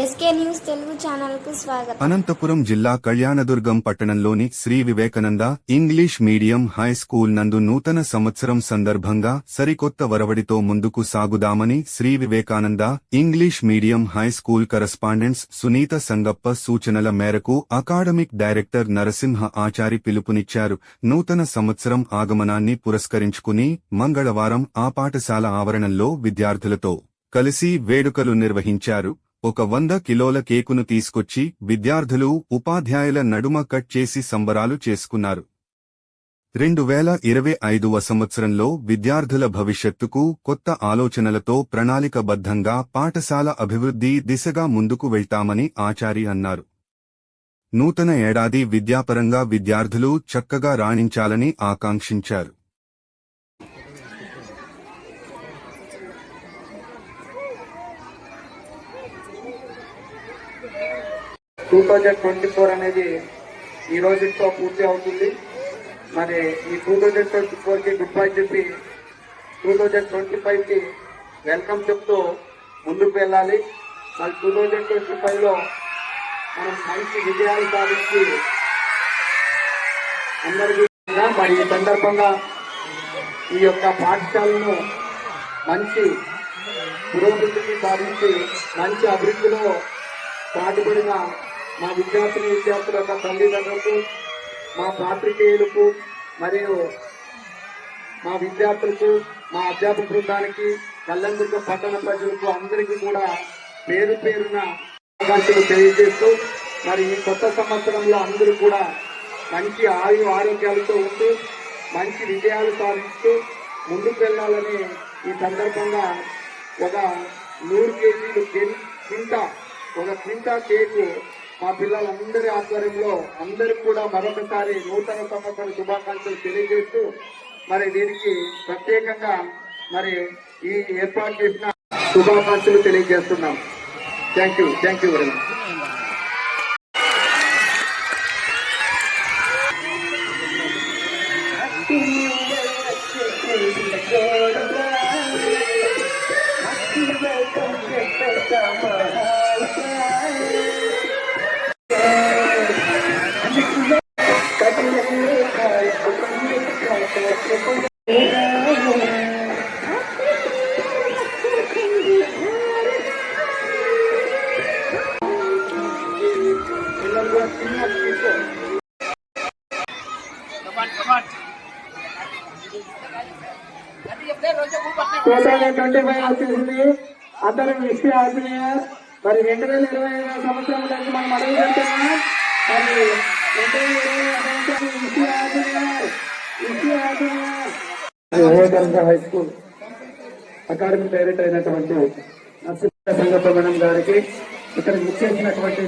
SK news Telugu channel కు స్వాగతం. అనంతపురం జిల్లా కళ్యాణదుర్గం పట్టణంలోని Sri Vivekananda English medium high school నందు నూతన సంవత్సరం సందర్భంగా సరికొత్త వరవడితో ముందుకు సాగుదామని Sri Vivekananda English medium high school correspondents Sunitha Sangappa సూచనల మేరకు అకాడమిక్ డైరెక్టర్ నరసింహ ఆచారి పిలుపునిచ్చారు. నూతన సంవత్సరం ఆగమనాన్ని పురస్కరించుకుని మంగళవారం ఆ పాఠశాల ఆవరణంలో విద్యార్థులతో కలిసి వేడుకలు నిర్వహించారు. 100 కిలోల కేకును తీసుకొచ్చి విద్యార్థులు ఉపాధ్యాయుల నడుమ కట్ చేసి సంబరాలు చేసుకున్నారు. 2025వ సంవత్సరంలో విద్యార్థుల భవిష్యత్తుకు కొత్త ఆలోచనలతో ప్రణాళికబద్ధంగా పాఠశాల అభివృద్ధి దిశగా ముందుకు వెళ్తామని ఆచారి అన్నారు. నూతన ఏడాది విద్యాపరంగా విద్యార్థులు చక్కగా రాణించాలని ఆకాంక్షించారు. టూ 2024 అనేది ఈ రోజుతో పూర్తి అవుతుంది. మరి ఈ 2024కి గుడ్ బై చెప్పి 2025కి వెల్కమ్ చెప్తూ ముందుకు వెళ్ళాలి. మరి 2025లో మనం మంచి విజయాలు సాధించి అందరికీ మరి ఈ సందర్భంగా ఈ యొక్క పాఠశాలను మంచి పురోగతిని సాధించి మంచి అభివృద్ధిలో పాటుపడిన మా విద్యార్థుల యొక్క తల్లిదండ్రులకు, మా పాత్రికేయులకు మరియు మా విద్యార్థులకు, మా అధ్యాపక బృందానికి, కళ్యాణదుర్గం పట్టణ ప్రజలకు అందరికీ కూడా పేరు పేరున శుభాకాంక్షలు తెలియజేస్తూ మరి ఈ కొత్త సంవత్సరంలో అందరూ కూడా మంచి ఆరోగ్యాలతో ఉంటూ మంచి విజయాలు సాధిస్తూ ముందుకు వెళ్ళాలని ఈ సందర్భంగా ఒక 100 కేజీలు క్వింటా కేకు మా పిల్లలందరి ఆధ్వర్యంలో అందరికి కూడా మరొకసారి నూతన సంవత్సర శుభాకాంక్షలు తెలియజేస్తూ మరి దీనికి ప్రత్యేకంగా మరి ఈ ఏర్పాటు చేసిన శుభాకాంక్షలు తెలియజేస్తున్నాం. Thank you very much. వచ్చేసింది అందరూ విష్ ఆడుతున్నాయా. మరి 2025 సంవత్సరం నుంచి మనం అడుగు పెడుతున్నాం. మరి 2025 Vivekananda high school academic director అయినటువంటి నరసింహ సంగప్ప మేడం గారికి ఇక్కడ ముఖ్యమైనటువంటి